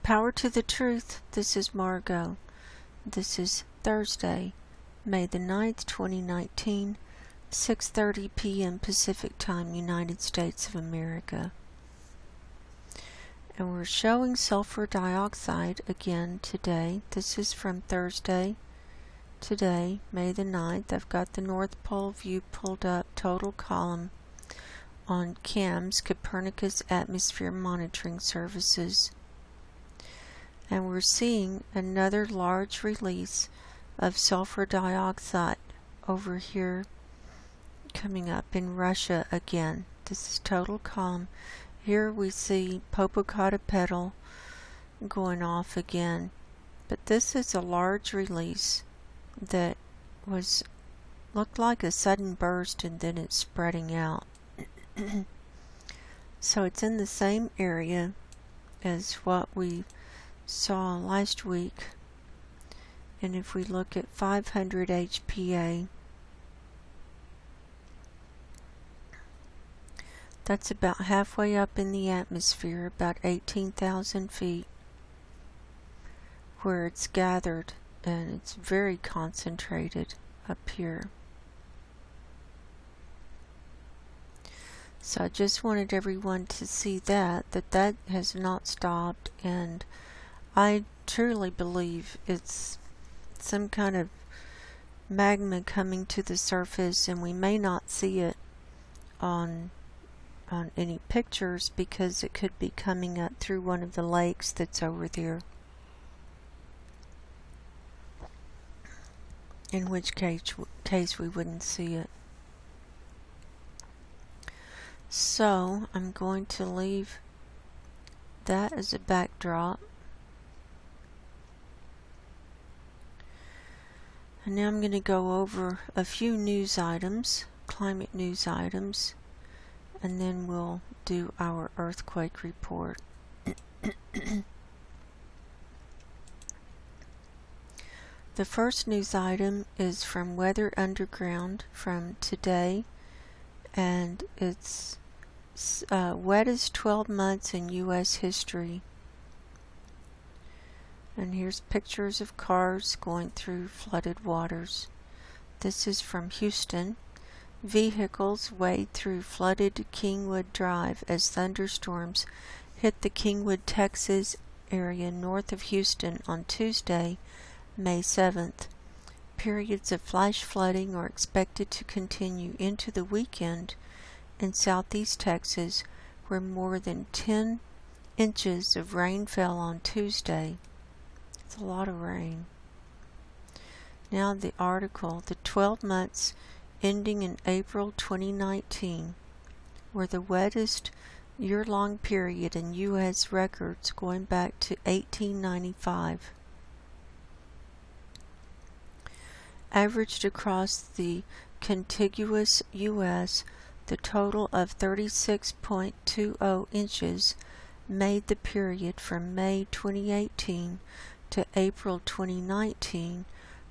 Power to the truth. This is Margo. This is Thursday, May the 9th, 2019, 6:30 p.m. Pacific Time, United States of America. And we're showing sulfur dioxide again today. This is from Thursday, today, May the 9th. I've got the North Pole view pulled up, total column on CAMS, Copernicus Atmosphere Monitoring Services. And we're seeing another large release of sulfur dioxide over here coming up in Russia again. This is total column. Here we see Popocatépetl going off again. But this is a large release that looked like a sudden burst and then it's spreading out. So it's in the same area as what we saw last week. And if we look at 500 HPA, that's about halfway up in the atmosphere, about 18,000 feet, where it's gathered, and it's very concentrated up here. So I just wanted everyone to see that has not stopped, and I truly believe it's some kind of magma coming to the surface, and we may not see it on any pictures because it could be coming up through one of the lakes that's over there. In which case we wouldn't see it. So I'm going to leave that as a backdrop. And now I'm going to go over a few news items, climate news items, and then we'll do our earthquake report. The first news item is from Weather Underground from today, and it's wettest 12 months in U.S. history. And here's pictures of cars going through flooded waters. This is from Houston. Vehicles wade through flooded Kingwood Drive as thunderstorms hit the Kingwood, Texas area north of Houston on Tuesday, May 7th. Periods of flash flooding are expected to continue into the weekend in southeast Texas, where more than 10 inches of rain fell on Tuesday. It's a lot of rain. Now the article, the 12 months ending in April 2019 were the wettest year-long period in U.S. records going back to 1895. Averaged across the contiguous U.S., the total of 36.20 inches made the period from May 2018 to April 2019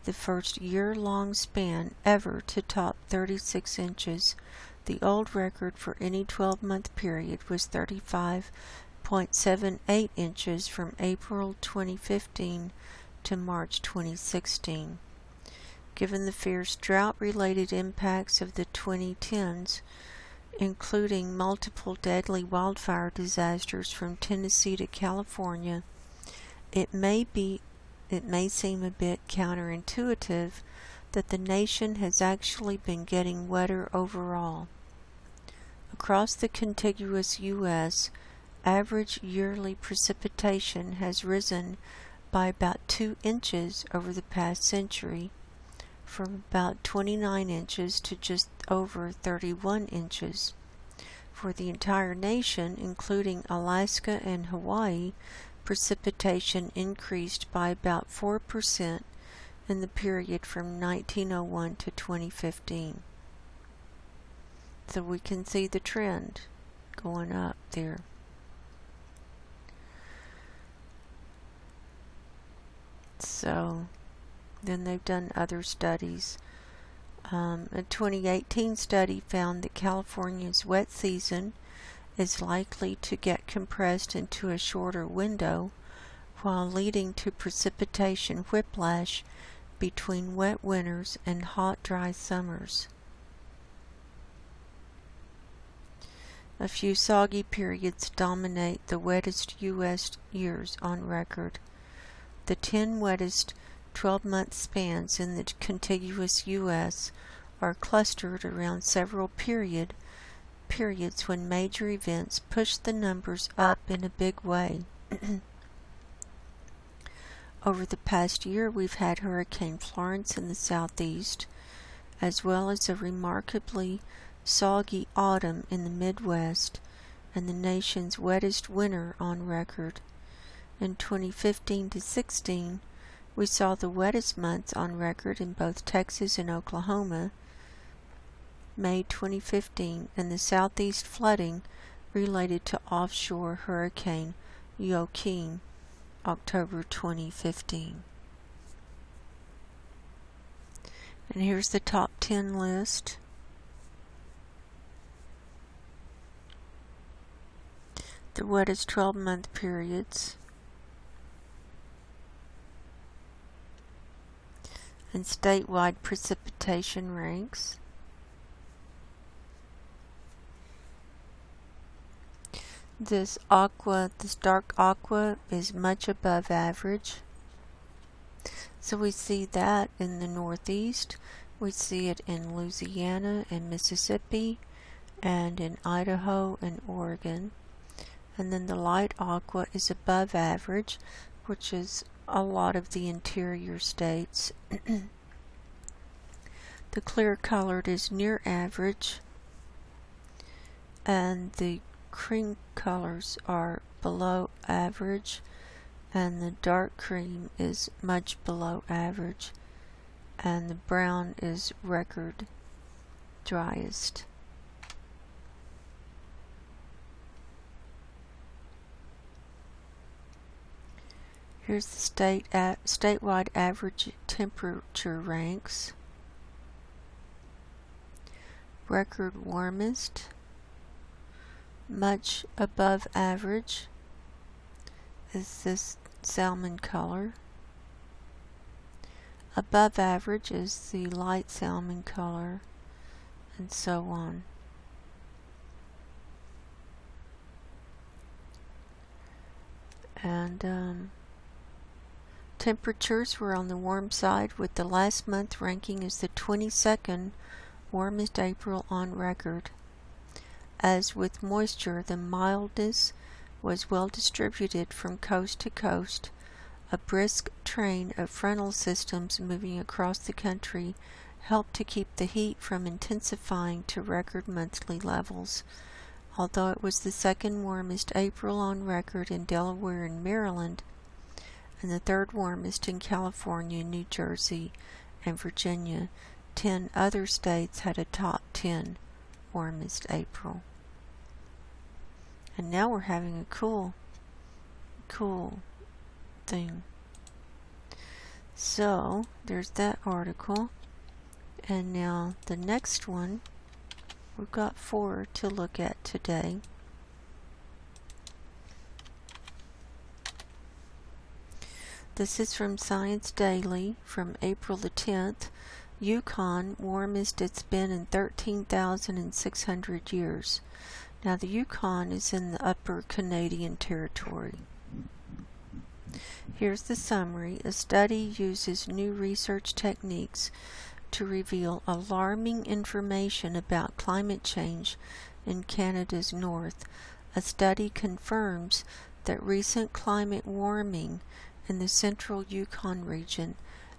the first year-long span ever to top 36 inches. The old record for any 12-month period was 35.78 inches from April 2015 to March 2016. Given the fierce drought-related impacts of the 2010s, including multiple deadly wildfire disasters from Tennessee to California, it may seem a bit counterintuitive that the nation has actually been getting wetter overall. Across the contiguous U.S., average yearly precipitation has risen by about 2 inches over the past century, from about 29 inches to just over 31 inches. For the entire nation, including Alaska and Hawaii, precipitation increased by about 4% in the period from 1901 to 2015. So we can see the trend going up there. So then they've done other studies. A 2018 study found that California's wet season is likely to get compressed into a shorter window, while leading to precipitation whiplash between wet winters and hot, dry summers. A few soggy periods dominate the wettest U.S. years on record. The 10 wettest 12-month spans in the contiguous U.S. are clustered around several periods when major events push the numbers up in a big way. Over the past year, we've had Hurricane Florence in the southeast, as well as a remarkably soggy autumn in the Midwest and the nation's wettest winter on record. In 2015 to 16, we saw the wettest months on record in both Texas and Oklahoma, May 2015, and the southeast flooding related to offshore Hurricane Joaquin, October 2015. And here's the top 10 list. The wettest 12-month periods. And statewide precipitation ranks. This dark aqua is much above average. So we see that in the Northeast. We see it in Louisiana and Mississippi and in Idaho and Oregon. And then the light aqua is above average, which is a lot of the interior states. The clear colored is near average, and the cream colors are below average, and the dark cream is much below average, and the brown is record driest. Here's the statewide average temperature ranks. Record warmest, much above average, is this salmon color. Above average is the light salmon color, and so on. And temperatures were on the warm side, with the last month ranking as the 22nd warmest April on record. As with moisture, the mildness was well distributed from coast to coast. A brisk train of frontal systems moving across the country helped to keep the heat from intensifying to record monthly levels. Although it was the second warmest April on record in Delaware and Maryland, and the third warmest in California, New Jersey, and Virginia, 10 other states had a top 10 warmest April. And now we're having a cool thing. So there's that article, and now the next one, we've got 4 to look at today. This is from Science Daily from April the 10th. Yukon, warmest it's been in 13,600 years. Now the Yukon is in the upper Canadian Territory. Here's the summary. A study uses new research techniques to reveal alarming information about climate change in Canada's north. A study confirms that recent climate warming in the central Yukon region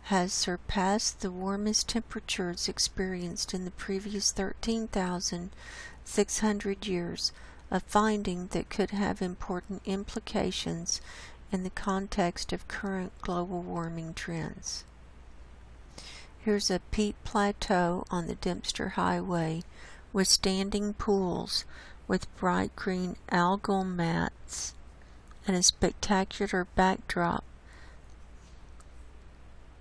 has surpassed the warmest temperatures experienced in the previous 13,600 years, a finding that could have important implications in the context of current global warming trends. Here's a peat plateau on the Dempster Highway with standing pools with bright green algal mats and a spectacular backdrop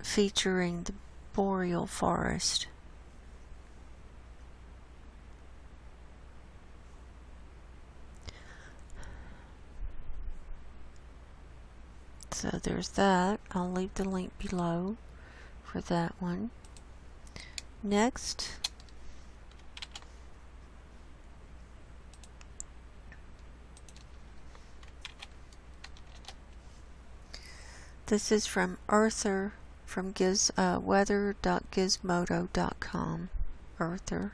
featuring the boreal forest. So there's that. I'll leave the link below for that one. Next, this is from Arthur from weather.gizmodo.com. Arthur.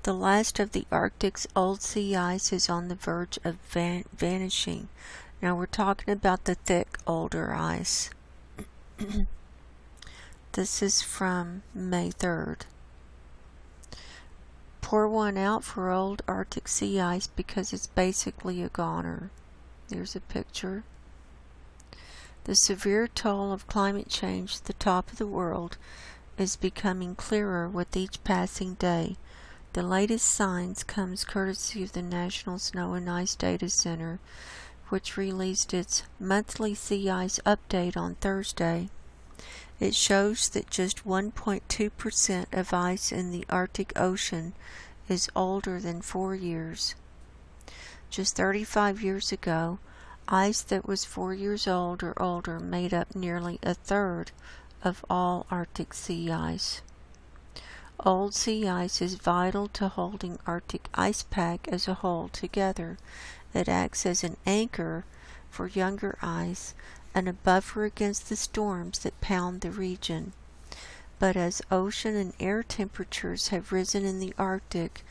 The last of the Arctic's old sea ice is on the verge of vanishing. Now we're talking about the thick, older ice. This is from May 3rd. Pour one out for old Arctic sea ice because it's basically a goner. There's a picture. The severe toll of climate change at the top of the world is becoming clearer with each passing day. The latest signs comes courtesy of the National Snow and Ice Data Center, which released its monthly sea ice update on Thursday. It shows that just 1.2% of ice in the Arctic Ocean is older than 4 years. Just 35 years ago, ice that was 4 years old or older made up nearly a third of all Arctic sea ice. Old sea ice is vital to holding Arctic ice pack as a whole together. It acts as an anchor for younger ice and a buffer against the storms that pound the region. But as ocean and air temperatures have risen in the Arctic,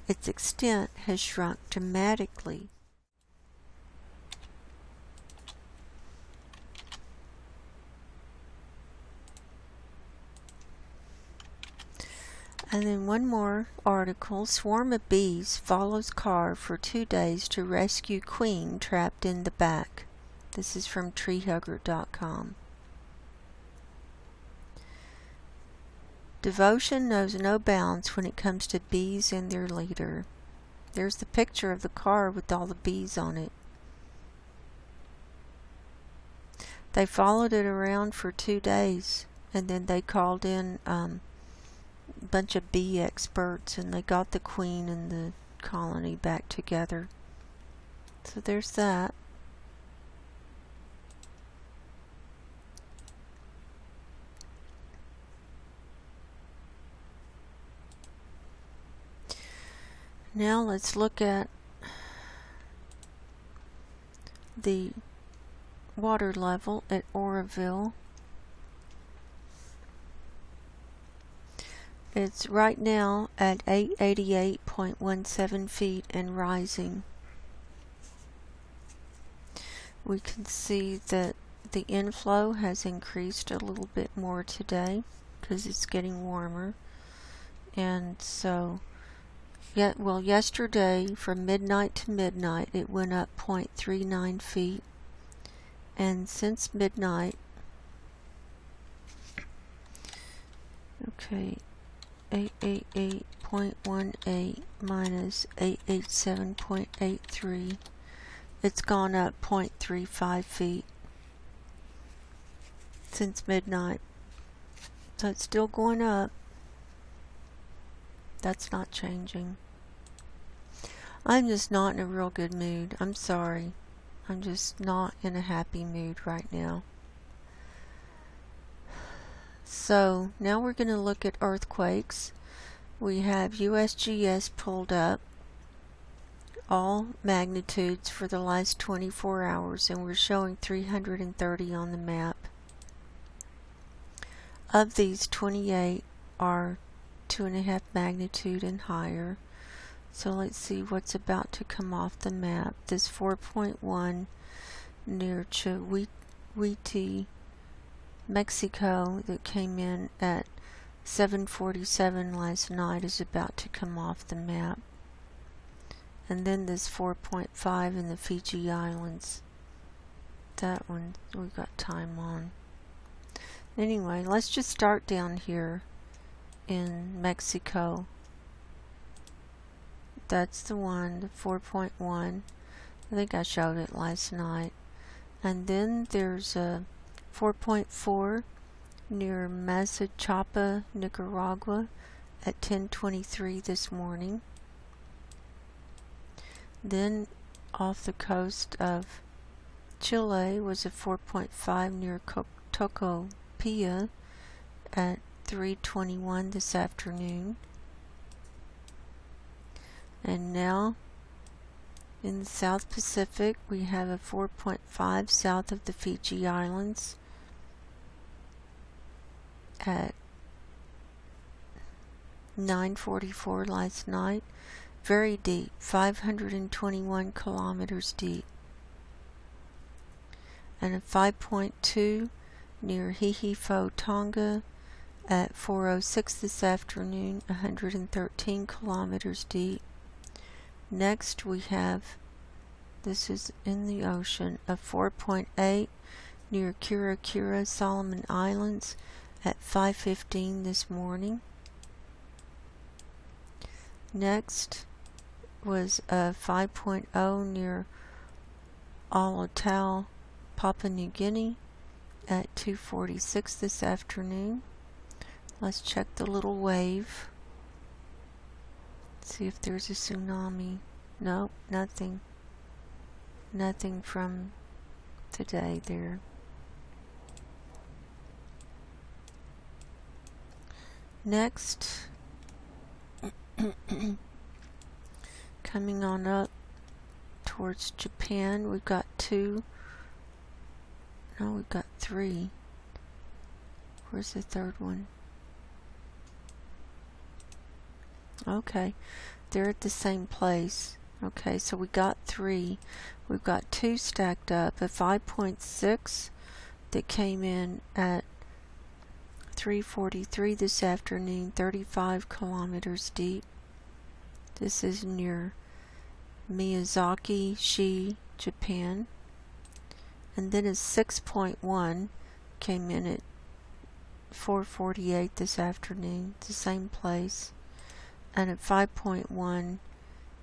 its extent has shrunk dramatically. And then one more article. Swarm of bees follows car for 2 days to rescue queen trapped in the back. This is from treehugger.com. Devotion knows no bounds when it comes to bees and their leader. There's the picture of the car with all the bees on it. They followed it around for 2 days, and then they called in a bunch of bee experts, and they got the queen and the colony back together. So there's that. Now let's look at the water level at Oroville. It's right now at 888.17 feet and rising. We can see that the inflow has increased a little bit more today because it's getting warmer. And so, yesterday from midnight to midnight it went up 0.39 feet. And since midnight, 888.18 minus 887.83, it's gone up 0.35 feet since midnight. So it's still going up. That's not changing. I'm just not in a real good mood. I'm sorry. I'm just not in a happy mood right now. So now we're going to look at earthquakes. We have USGS pulled up, all magnitudes for the last 24 hours, and we're showing 330 on the map. Of these, 28 are 2.5 magnitude and higher. So let's see what's about to come off the map. This 4.1 near Chihuahua, Mexico, that came in at 7:47 last night, is about to come off the map. And then this 4.5 in the Fiji Islands. That one we got time on. Anyway, let's just start down here in Mexico. That's the one, the 4.1. I think I showed it last night. And then there's a 4.4 near Mazachapa, Nicaragua at 10:23 this morning. Then off the coast of Chile was a 4.5 near Tocopilla at 3:21 this afternoon. And now in the South Pacific, we have a 4.5 south of the Fiji Islands at 9:44 last night. Very deep, 521 kilometers deep. And a 5.2 near Hihifo, Tonga at 4:06 this afternoon, 113 kilometers deep. Next we have, this is in the ocean, a 4.8 near Kira Kira, Solomon Islands at 5:15 this morning. Next was a 5.0 near Alotau, Papua New Guinea at 2:46 this afternoon. Let's check the little wave. See if there's a tsunami. Nope, nothing. Nothing from today there. Next, coming on up towards Japan, we've got we've got three. Where's the third one? Okay, they're at the same place. Okay, so we got three. We've got two stacked up. A 5.6 that came in at 3:43 this afternoon, 35 kilometers deep. This is near Miyazaki-shi, Japan. And then a 6.1 came in at 4:48 this afternoon, the same place. And at 5.1,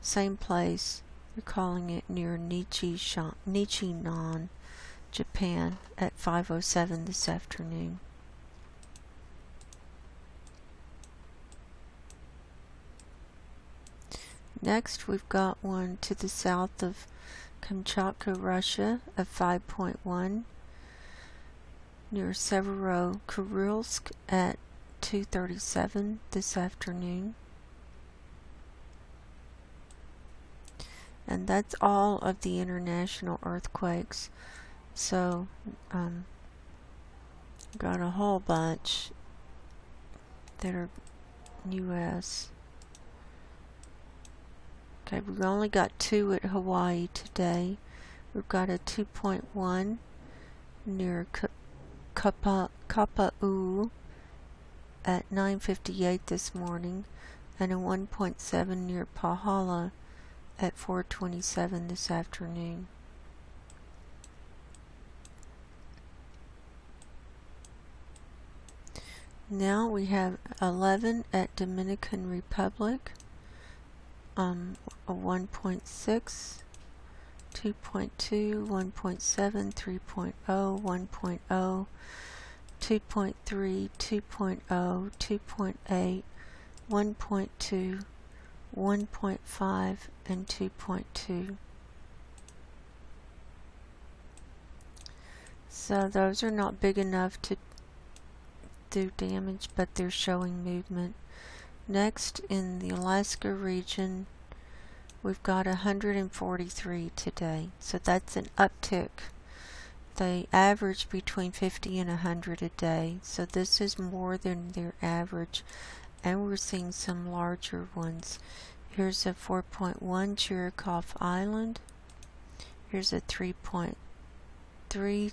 same place, we're calling it near Nichinan, Japan, at 5:07 this afternoon. Next, we've got one to the south of Kamchatka, Russia, at 5.1, near Severodvinsk at 2:37 this afternoon. And that's all of the international earthquakes. So, got a whole bunch that are U.S. Okay, we've only got two at Hawaii today. We've got a 2.1 near Kapa'u at 9:58 this morning, and a 1.7 near Pahala at 4:27 this afternoon. Now we have 11 at Dominican Republic, a 1.6, 2.2, 1.7, 3.0, 1.0, 2.3, 2.0, 2.8, 1.2, 1.5, and 2.2. So those are not big enough to do damage, but they're showing movement. Next, in the Alaska region, we've got 143 today. So that's an uptick. They average between 50 and 100 a day. So this is more than their average. And we're seeing some larger ones. Here's a 4.1 Chirikov Island. Here's a 3.3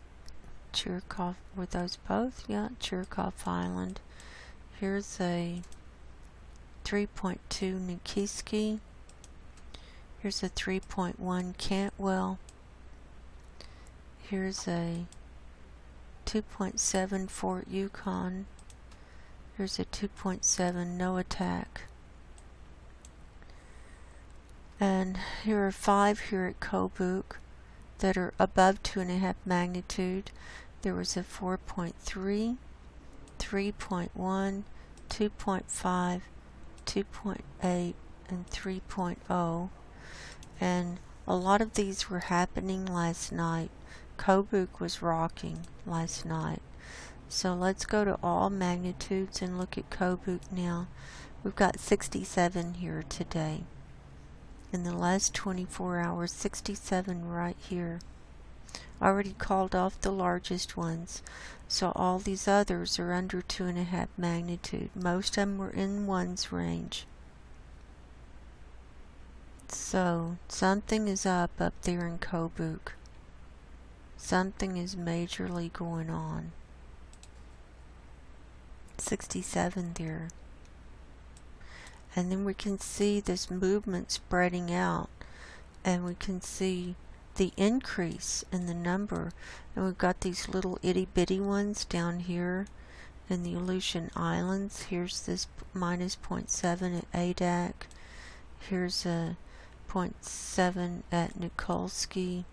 Chirikov. Were those both? Yeah, Chirikov Island. Here's a 3.2 Nikiski. Here's a 3.1 Cantwell. Here's a 2.7 Fort Yukon. Here's a 2.7 Noatak. And here are 5 here at Kobuk that are above 2.5 magnitude. There was a 4.3, 3.1, 2.5, 2.8, and 3.0. And a lot of these were happening last night. Kobuk was rocking last night. So let's go to all magnitudes and look at Kobuk now. We've got 67 here today. In the last 24 hours, 67 right here. Already called off the largest ones, so all these others are under 2.5 magnitude. Most of them were in 1's range. So something is up there in Kobuk. Something is majorly going on. 67 there. And then we can see this movement spreading out, and we can see the increase in the number. And we've got these little itty bitty ones down here in the Aleutian Islands. Here's this minus 0.7 at Adak. Here's a 0.7 at Nikolsky.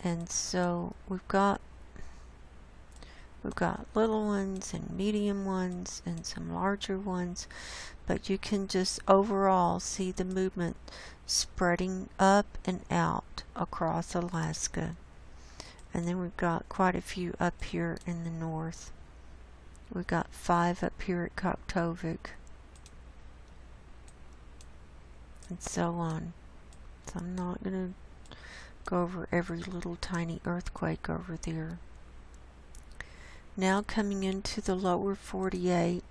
And so we've got little ones and medium ones and some larger ones, but you can just overall see the movement spreading up and out across Alaska. And then we've got quite a few up here in the north. We've got 5 up here at Koktovik, and so on. So I'm not going to go over every little tiny earthquake over there. Now coming into the lower 48,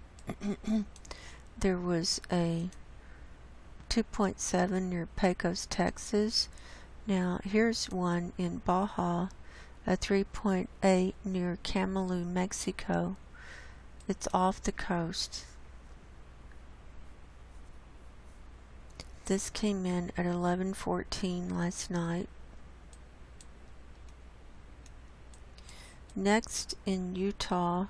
there was a 2.7 near Pecos, Texas. Now here's one in Baja, a 3.8 near Camalú, Mexico. It's off the coast. This came in at 11:14 last night. Next in Utah,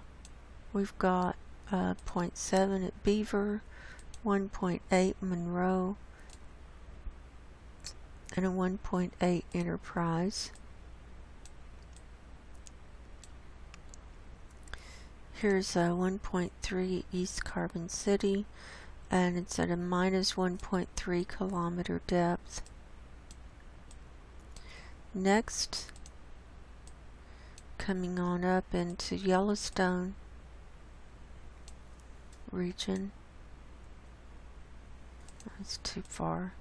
we've got 0.7 at Beaver, 1.8 Monroe, and a 1.8 Enterprise. Here's a 1.3 East Carbon City, and it's at a minus 1.3 kilometer depth. Next, coming on up into Yellowstone region. That's too far.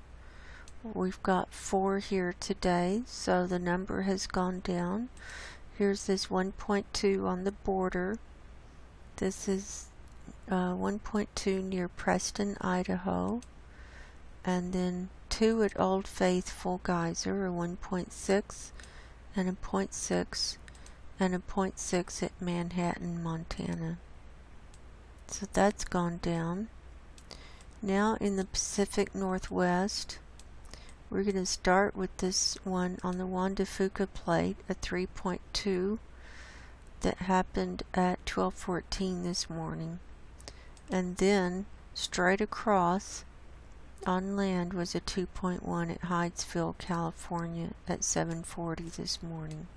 We've got 4 here today, so the number has gone down. Here's this 1.2 on the border. This is 1.2 near Preston, Idaho. And then 2 at Old Faithful Geyser, a 1.6 and a 0.6. And a 0.6 at Manhattan, Montana. So that's gone down. Now in the Pacific Northwest, we're going to start with this one on the Juan de Fuca plate, a 3.2 that happened at 12:14 this morning. And then straight across on land was a 2.1 at Hydesville, California at 7:40 this morning.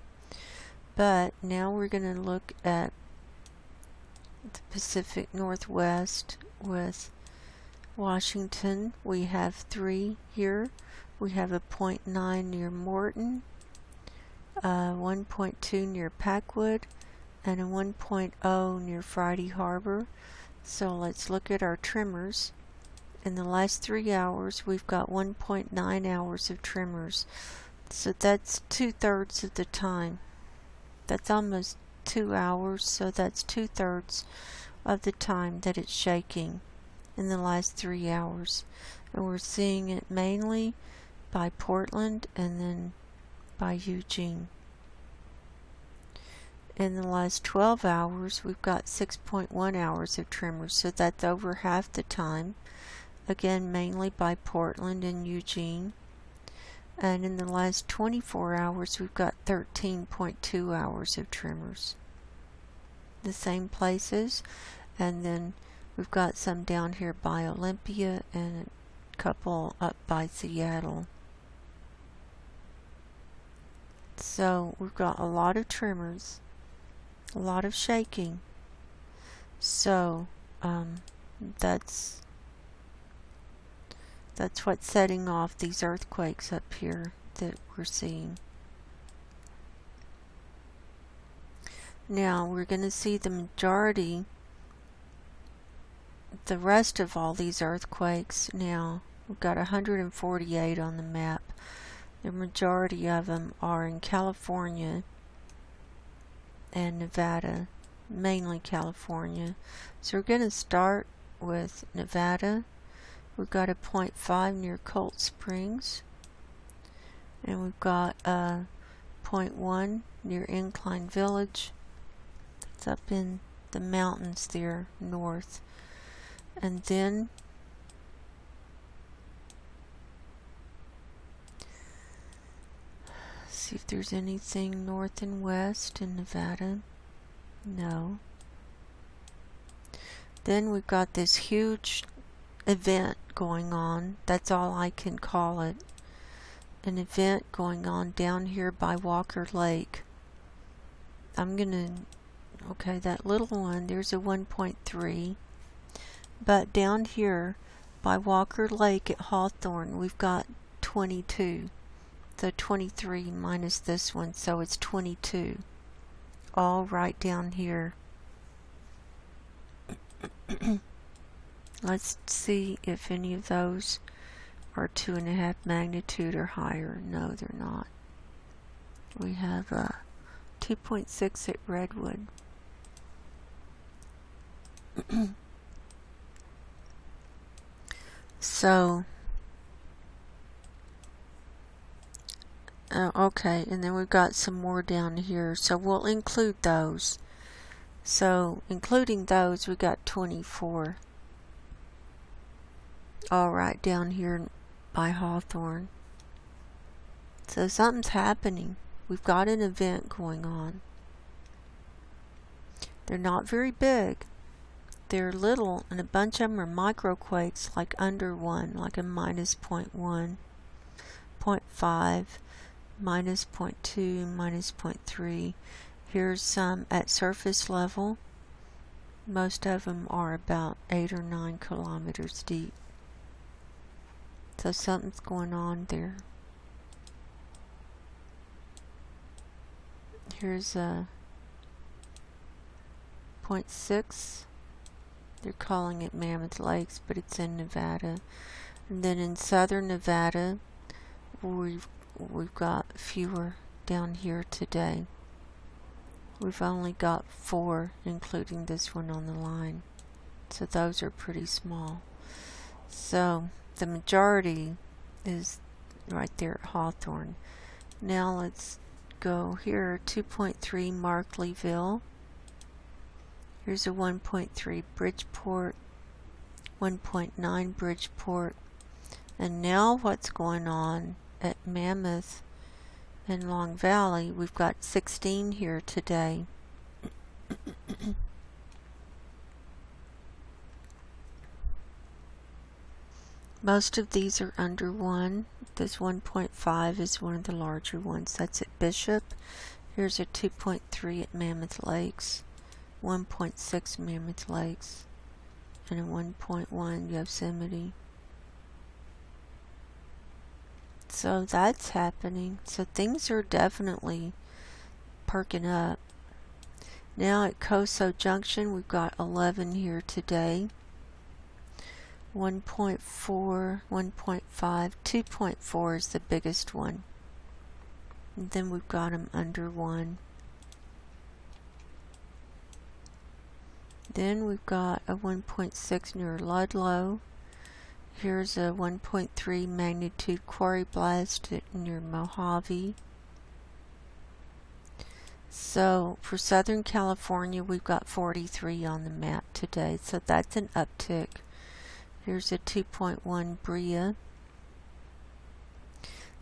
But now we're going to look at the Pacific Northwest with Washington. We have 3 here. We have a 0.9 near Morton, 1.2 near Packwood, and a 1.0 near Friday Harbor. So let's look at our tremors. In the last 3 hours, we've got 1.9 hours of tremors. So that's 2/3 of the time. That's almost 2 hours, so that's 2/3 of the time that it's shaking in the last 3 hours. And we're seeing it mainly by Portland and then by Eugene. In the last 12 hours, we've got 6.1 hours of tremors, so that's over half the time. Again, mainly by Portland and Eugene. And in the last 24 hours, we've got 13.2 hours of tremors. The same places. And then we've got some down here by Olympia and a couple up by Seattle. So we've got a lot of tremors, a lot of shaking. So that's what's setting off these earthquakes up here that we're seeing. Now we're going to see the majority, the rest of all these earthquakes. Now we've got 148 on the map. The majority of them are in California and Nevada, mainly California. So we're going to start with Nevada. We've got a 0.5 near Colt Springs, and we've got a 0.1 near Incline Village. It's up in the mountains there north. And then see if there's anything north and west in Nevada. No. Then we've got this huge event going on. That's all I can call it. An event going on down here by Walker Lake. Okay, that little one, there's a 1.3. But down here by Walker Lake at Hawthorne, we've got 22. So 23 minus this one, so it's 22. All right down here. Let's see if any of those are 2.5 magnitude or higher. No, they're not. We have a 2.6 at Redwood. So, okay, and then we've got some more down here, so we'll include those. So, including those, we got 24. All right, down here by Hawthorne. So something's happening. We've got an event going on. They're not very big. They're little, and a bunch of them are microquakes, like under 1, like a minus 0.1, 0.5, minus 0.2, minus 0.3. Here's some at surface level. Most of them are about 8 or 9 kilometers deep. So something's going on there. Here's a 0.6. They're calling it Mammoth Lakes, but it's in Nevada. And then in southern Nevada, we've got fewer down here today. We've only got 4, including this one on the line. So those are pretty small. So the majority is right there at Hawthorne. Now let's go here, 2.3 Markleyville. Here's a 1.3 Bridgeport, 1.9 Bridgeport. And now what's going on at Mammoth and Long Valley, we've got 16 here today. Most of these are under 1. This 1.5 is one of the larger ones. That's at Bishop. Here's a 2.3 at Mammoth Lakes, 1.6 Mammoth Lakes, and a 1.1 Yosemite. So that's happening. So things are definitely perking up. Now at Coso Junction, we've got 11 here today. 1.4, 1.5, 2.4 is the biggest one. And then we've got them under 1. Then we've got a 1.6 near Ludlow. Here's a 1.3 magnitude quarry blast near Mojave. So for Southern California, we've got 43 on the map today. So that's an uptick. Here's a 2.1 Brea.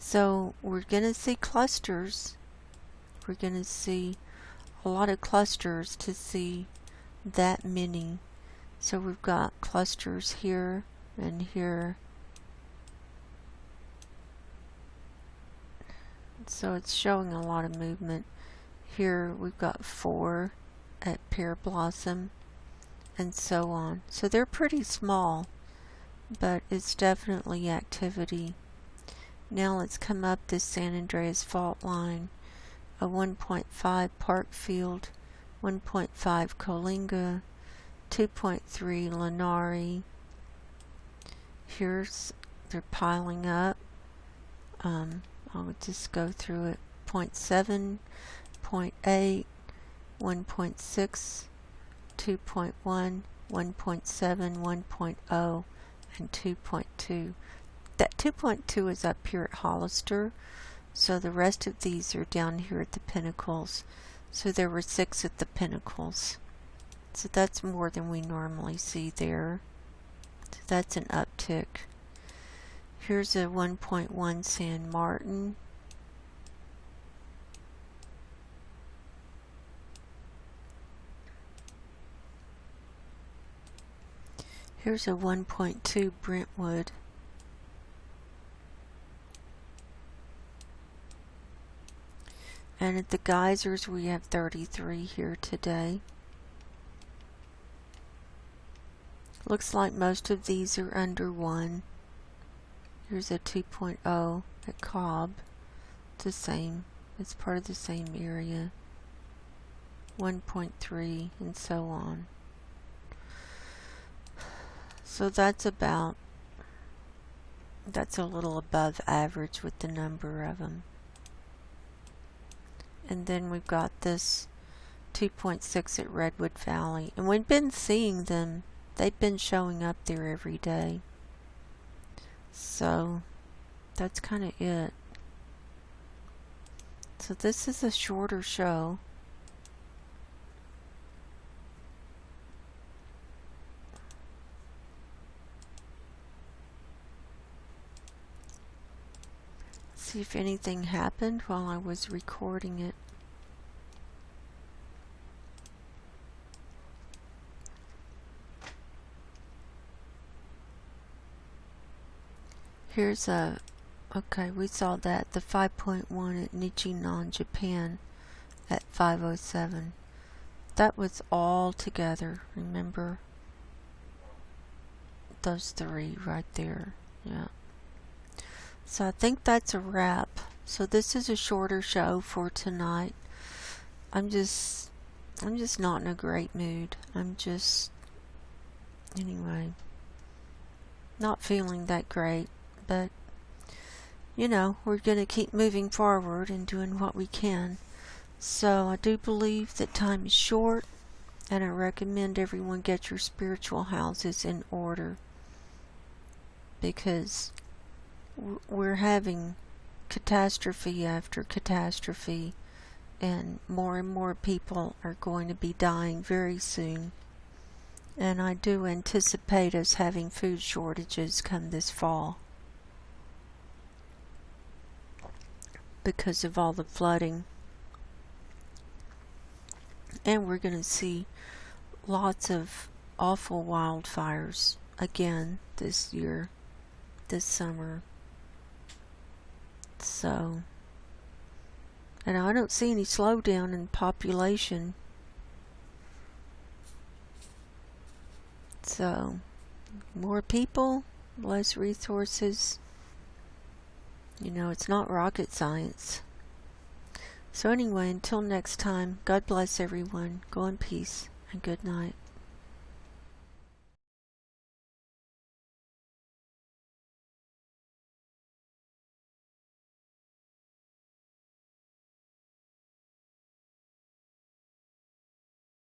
So we're going to see clusters. We're going to see a lot of clusters to see that many. So we've got clusters here and here. So it's showing a lot of movement. Here we've got 4 at Pear Blossom and so on. So they're pretty small, but it's definitely activity. Now let's come up this San Andreas Fault line. A 1.5 Parkfield 1.5 Coalinga, 2.3 Linari. Here's, they're piling up. I'll just go through it. 0.7, 0.8, 1.6, 2.1, 1.7, 1.0, and 2.2. That 2.2 is up here at Hollister, so the rest of these are down here at the pinnacles. So there were 6 at the pinnacles. So that's more than we normally see there. So that's an uptick. Here's a 1.1 San Martin. Here's a 1.2 Brentwood. And at the geysers we have 33 here today. Looks like most of these are under 1. Here's a 2.0 at Cobb. It's the same. It's part of the same area. 1.3 and so on. So that's a little above average with the number of them. And then we've got this 2.6 at Redwood Valley. And we've been seeing them. They've been showing up there every day. So that's kind of it. So this is a shorter show. See if anything happened while I was recording it. Here's a, okay, we saw that, the 5.1 at Nichinon, Japan at 507. That was all together, remember? Those 3 right there, yeah. So I think that's a wrap. So this is a shorter show for tonight. I'm just not in a great mood. Anyway, not feeling that great. But, you know, we're going to keep moving forward and doing what we can. So I do believe that time is short, and I recommend everyone get your spiritual houses in order, because we're having catastrophe after catastrophe, and more people are going to be dying very soon. And I do anticipate us having food shortages come this fall because of all the flooding. And we're going to see lots of awful wildfires again this year, this summer. So, and I don't see any slowdown in population. So, more people, less resources. You know, it's not rocket science. So anyway, until next time, God bless everyone. Go in peace and good night.